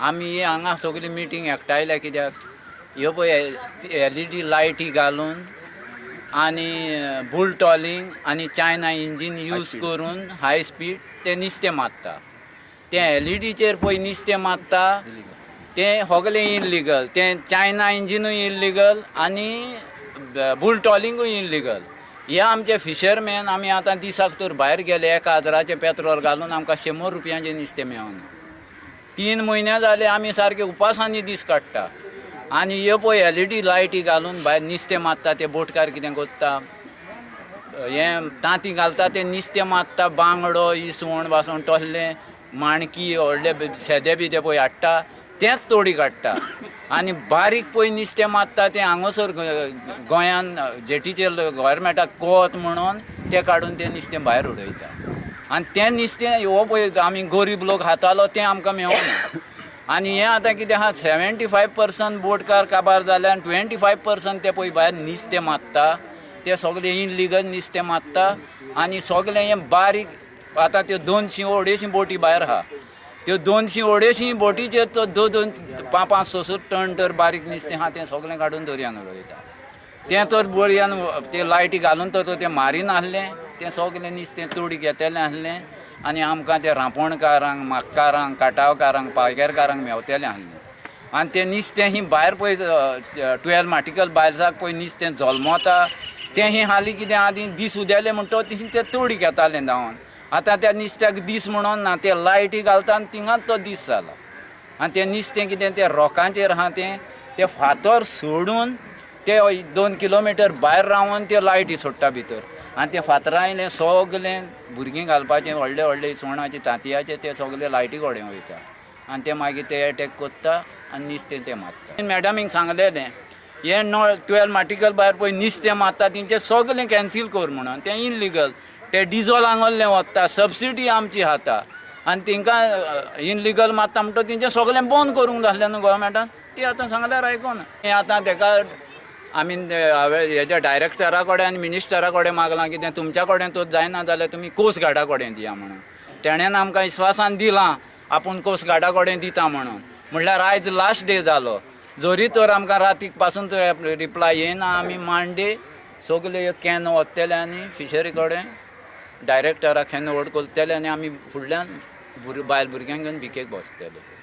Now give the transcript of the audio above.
आमी हांगा सगळी मिटींग एकठायल्या कित्याक ह्यो पळय LED लायटी घालून आनी बुल टॉलिंग आनी चायना इंजीन यूज करून हाय स्पीड ते नुस्तें मारता. ते LEDचेर पळय नुस्तें मारता तें सगळें इल्लिगल. तें चायना इंजिनूय इल्लिगल आनी बुल टॉलिंगूय इल्लिगल. हे आमचे फिशरमॅन आमी आतां दिसाक तर भायर गेले 1000चें पेट्रोल घालून आमकां 100 रुपयांचें नुस्तें मेळना. 3 म्हयने जाले आमी सारके उपासांनी दीस काडटा. आनी ह्यो पळय LED लायटी घालून भायर नुस्तें मारता. ते बोटकार कितें करता हें तांती घालता ते नुस्तें मारता. बांगडो इसवण बासवण तसलें माणकी व्हडले शेदे बी ते पळय हाडटा तेंच तोडी काडटा. आनी बारीक पळय नुस्तें मारता तें हांगासर गोंयान जेटीचेर गव्हर्मेंटाक कोत म्हणून तें काडून तें नुस्तें भायर उडयता. आनी तें नुस्तें हो पळय आमी गरीब लोक खातालो तें आमकां मेळना. आनी हें आतां कितें आहा 75% बोटकार काबार जाले आनी 25% ते पळय भायर नुस्तें मारता. ते सगळें इल्लिगल नुस्तें मारता. आनी सगळें हें बारीक आतां त्यो 200-250 बोटी भायर आहा. त्यो 200-250 बोटीचेर तो 2 5-6 टन तर बारीक नुस्तें आहा तें सगळें काडून दर्यान उडयता. तें तर दर्यान ते लायटी घालून तर तें मारीन आहलें. तें सगळें नुस्तें तोडी घेतलेलें आहलें आनी आमकां तें रांपोणकारांक म्हाक्कारांक काटावकारांक पायगेरकारांक मेवतेलें आहलें. आनी तें नुस्तें ही भायर पळय 12 नाटिकल बायल्साक पळय नुस्तें जल्मता तें ही हालीं कितें आदीं दीस उदेले म्हणटो तें तोडी घेतालें धांवन. आतां त्या नुस्त्याक दीस म्हणोन ना ते लायटी घालता आनी थिंगाच तो दीस जाला. आनी तें नुस्तें कितें तें रोकांचेर आहा तें फातर सोडून ते 2 किलोमिटर भायर रावन ते लायटी सोडटा भितर. आनी तें फातरायलें सगलें भुरगीं घालपाचें व्हडले व्हडले इसवणाचें तांतयाचें तें सगलें लायटी कडेन वयता. आनी ते मागीर ते एटॅक करता आनी नुस्तें तें मारता. मॅडमीक सांगलेलें हें 12 नाटिकल भायर पळय नुस्तें मारता तेंचें सगलें कॅन्सील कर म्हणून. तें इल्लिगल. ते डिझॉल हांगोल्लें वता. सबसिडी आमची खाता आनी तांकां इल्लिगल मारता म्हणटा तेंचें सगलें बंद करूंक जाल्लें न्हू गोवोरमेंटान. ती आतां सांगल्यार आयकोना. हें आतां ताका आमी हांवें हेज्या डायरेक्टरा कडेन आनी मिनिस्टरा कडेन मागलां कितें तुमच्या कडेन तो जायना जाल्यार तुमी कोस्ट गार्डा कडेन दिया म्हणून. तेणेन आमकां विस्वासान दिलां आपूण कोस्ट गार्डा कडेन दिता म्हणून. म्हणल्यार आयज लास्ट डे जालो. जोरी तर आमकां रातीक पासून रिप्लाय येयना. आमी मांडे सगले कॅन वतले आनी फिशरी कडेन डायरेक्टराक कॅन वोट करतले आनी आमी फुडल्यान बायल भुरग्यांक घेवन भिकेक बसतले.